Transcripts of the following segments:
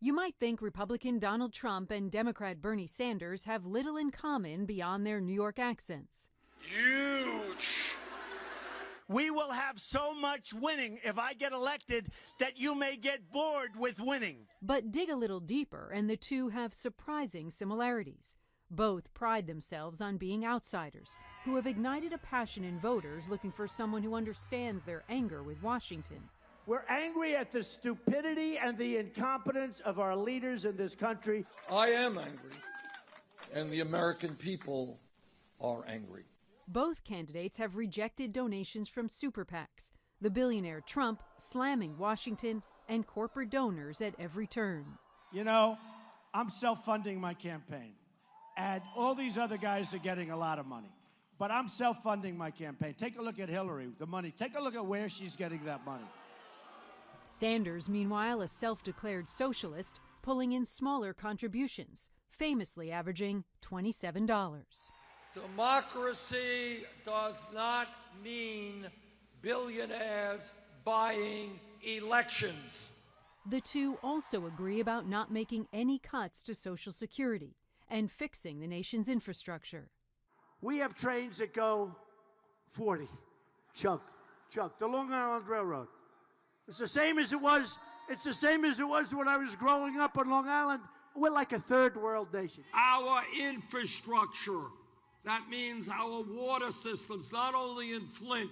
You might think Republican Donald Trump and Democrat Bernie Sanders have little in common beyond their New York accents. Huge. We will have so much winning if I get elected that you may get bored with winning. But dig a little deeper, and the two have surprising similarities. Both pride themselves on being outsiders who have ignited a passion in voters looking for someone who understands their anger with Washington. We're angry at the stupidity and the incompetence of our leaders in this country. I am angry, and the American people are angry. Both candidates have rejected donations from super PACs, the billionaire Trump slamming Washington and corporate donors at every turn. You know, I'm self-funding my campaign, and all these other guys are getting a lot of money. But I'm self-funding my campaign. Take a look at Hillary, the money. Take a look at where she's getting that money. Sanders, meanwhile, a self-declared socialist, pulling in smaller contributions, famously averaging $27. Democracy does not mean billionaires buying elections. The two also agree about not making any cuts to Social Security and fixing the nation's infrastructure. We have trains that go 40. Chunk. The Long Island Railroad. It's the same as it was. It's the same as it was when I was growing up on Long Island. We're like a third world nation. Our infrastructure, that means our water systems, not only in Flint,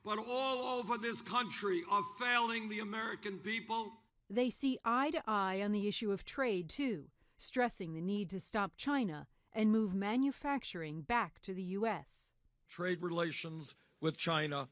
but all over this country, are failing the American people. They see eye to eye on the issue of trade, too, stressing the need to stop China and move manufacturing back to the U.S. Trade relations with China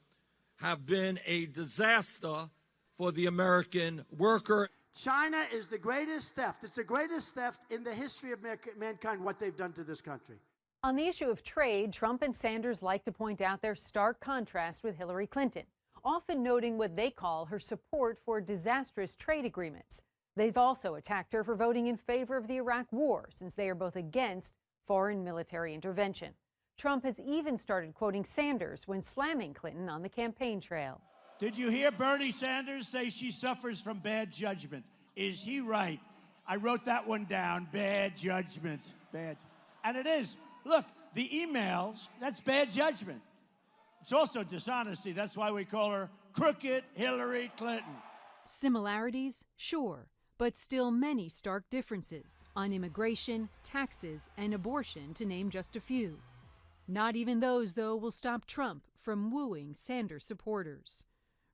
have been a disaster for the American worker. China is the greatest theft. It's the greatest theft in the history of mankind, what they've done to this country. On the issue of trade, Trump and Sanders like to point out their stark contrast with Hillary Clinton, often noting what they call her support for disastrous trade agreements. They've also attacked her for voting in favor of the Iraq War, since they are both against foreign military intervention. Trump has even started quoting Sanders when slamming Clinton on the campaign trail. Did you hear Bernie Sanders say she suffers from bad judgment? Is he right? I wrote that one down. Bad judgment. Bad. And it is. Look, the emails, that's bad judgment. It's also dishonesty. That's why we call her Crooked Hillary Clinton. Similarities? Sure. But still many stark differences on immigration, taxes, and abortion, to name just a few. Not even those, though, will stop Trump from wooing Sanders supporters.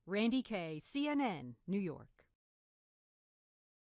Randi Kaye, CNN, New York.